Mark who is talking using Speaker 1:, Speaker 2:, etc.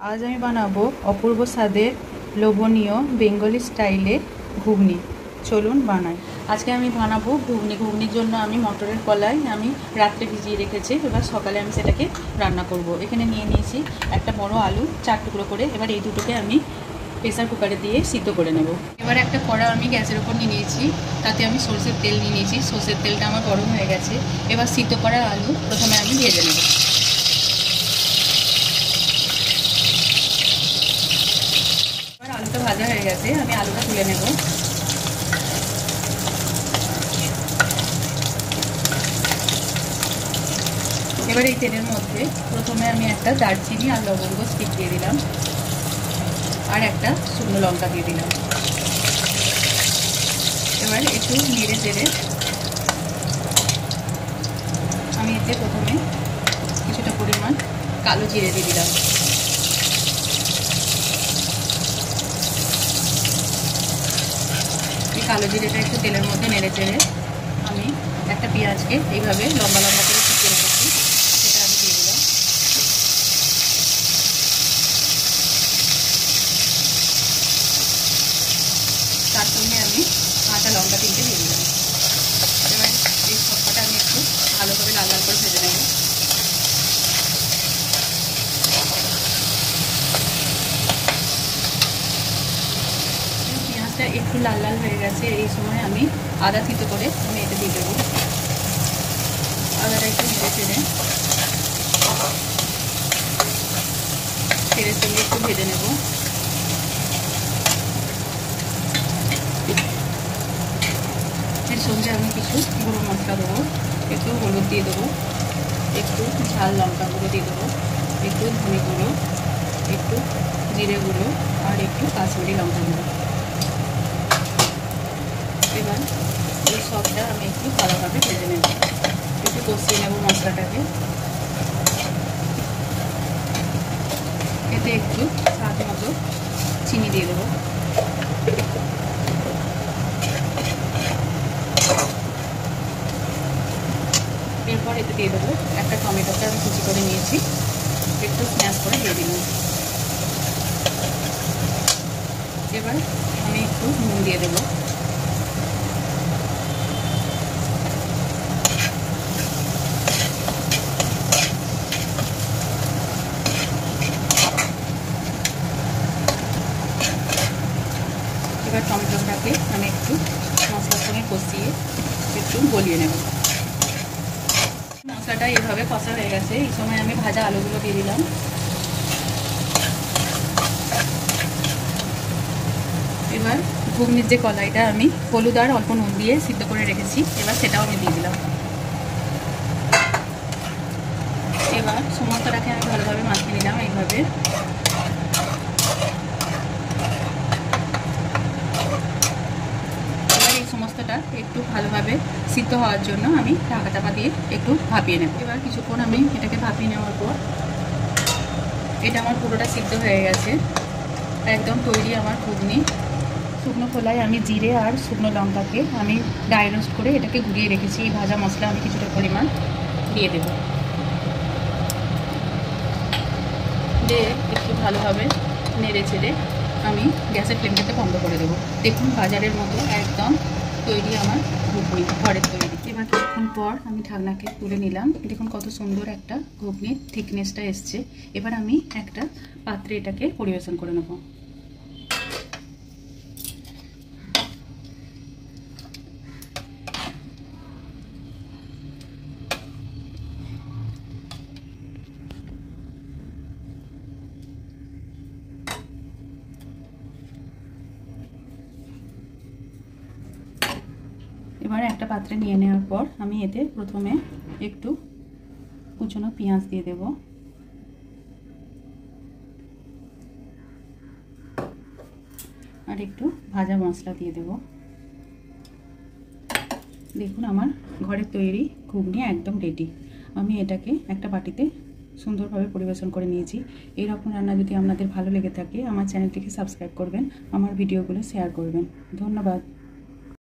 Speaker 1: आज আমি বানাবো অপূর্ব স্বাদের লোভনীয় বেঙ্গলি স্টাইলে ঘুগনি। চলুন বানাই। আজকে আমি বানাবো ঘুগনি। ঘুগনির জন্য আমি মটরের কলাই আমি রাত্রে ভিজিয়ে রেখেছি, এবার সকালে আমি সেটাকে রান্না করব। এখানে নিয়ে নিয়েছি একটা বড় আলু 4 টুকরো করে। এবার এই দুটোকে আমি প্রেসার কুকারে দিয়ে সিদ্ধ করে নেব। এবার একটা কড়া আমি গ্যাসের উপর নিয়ে নিয়েছি, তাতে আমি সরষের তেল নিয়ে নিয়েছি। সরষের তেলটা আমার গরম হয়ে গেছে। এবার সিদ্ধ করা আলু প্রথমে আমি ভেজে নেব। আলুটা ভাজা হয়ে গেছে, আমি আলুটা তুলে নেব। এবার এই তেলের মধ্যে প্রথমে আমি একটা দারচিনি আর লবঙ্গ স্টিক দিয়ে দিলাম, আর একটা শুকনো লঙ্কা দিয়ে দিলাম। এবার একটু নেড়ে চেড়ে আমি এতে প্রথমে কিছুটা পরিমাণ কালো জিরে দিয়ে দিলাম। কালো জিরেটা একটু তেলের মধ্যে নেড়ে চেড়ে আমি একটা পেঁয়াজকে এইভাবে লম্বা লম্বা করে কুচিয়ে রেখেছি, সেটা আমি দিয়ে দিলাম। তার সঙ্গে আমি কাঁচা লঙ্কা 3টে দিয়ে দিলাম। এবার এই সবকটা আমি একটু ভালো করে লাল লাল করে ভেজে নেব। একটু লাল লাল হয়ে গেছে, এই সময় আমি আদা থেতো করে আমি এটা দিয়ে দেবো। আদাটা একটু নেড়ে চেড়ে তেলের সঙ্গে একটু ভেজে নেব। এর সঙ্গে আমি কিছু গুঁড়ো মশলা দেবো, একটু হলুদ দিয়ে দেবো, একটু ঝাল লঙ্কা গুঁড়ো দিয়ে দেবো, একটু ধনে গুঁড়ো, একটু জিরে গুঁড়ো, আর একটু কাশ্মীরি লঙ্কা গুঁড়ো। এবার এই সবটা আমি একটু ভালোভাবে ভেজে নেব, একটু কষিয়ে নেব মশলাটাকে। এতে একটু স্বাদ মতো চিনি দিয়ে দেবো। এরপর এতে দিয়ে দেবো একটা টমেটোকে আমি কুচি করে নিয়েছি, একটু স্ম্যাশ করে দিয়ে দিলাম। এবার আমি একটু নুন দিয়ে দেবো। এবার টমেটোটাকে আমি একটু মশলার সঙ্গে কষিয়ে একটু গলিয়ে নেব। মশলাটা এইভাবে কষা হয়ে গেছে, এই সময় আমি ভাজা আলুগুলো দিয়ে দিলাম। এবার ঘুগনির যে কলাইটা আমি হলুদ আর অল্প নুন দিয়ে সিদ্ধ করে রেখেছি, এবার সেটাও আমি দিয়ে দিলাম। এবার সমস্তটাকে আমি ভালোভাবে মাখিয়ে নিলাম এইভাবে। সমস্তটা একটু ভালোভাবে সিদ্ধ হওয়ার জন্য আমি ঢাকা চাপা দিয়ে একটু ভাপিয়ে নেব। এবার কিছুক্ষণ আমি এটাকে ভাপিয়ে নেওয়ার পর এটা আমার পুরোটা সিদ্ধ হয়ে গেছে, একদম তৈরি আমার ঘুগনি। শুকনো খোলায় আমি জিরে আর শুকনো লঙ্কাকে আমি ড্রাই রোস্ট করে এটাকে গুঁড়িয়ে রেখেছি। এই ভাজা মশলা আমি কিছুটা পরিমাণ দিয়ে দেব, দিয়ে একটু ভালোভাবে নেড়ে চেড়ে আমি গ্যাসের ফ্লেমটাকে বন্ধ করে দেবো। দেখুন বাজারের মতো একদম তৈরি আমার ঘুগনি, ঘরের তৈরি। এবার কিছুক্ষণ পর আমি ঢাকনাকে তুলে নিলাম, দেখুন কত সুন্দর একটা ঘুগনির থিকনেসটা এসছে। এবার আমি একটা পাত্রে এটাকে পরিবেশন করে নেব। এবার একটা পাত্রে নিয়ে নেওয়ার পর আমি এতে প্রথমে একটু কুচনো পেঁয়াজ দিয়ে দেব, আর একটু ভাজা মশলা দিয়ে দেব। দেখুন আমার ঘরের তৈরি ঘুগনি একদম রেডি। আমি এটাকে একটা বাটিতে সুন্দরভাবে পরিবেশন করে নিয়েছি। এইরকম রান্না যদি আপনাদের ভালো লেগে থাকে আমার চ্যানেলটিকে সাবস্ক্রাইব করবেন, আমার ভিডিওগুলো শেয়ার করবেন। ধন্যবাদ।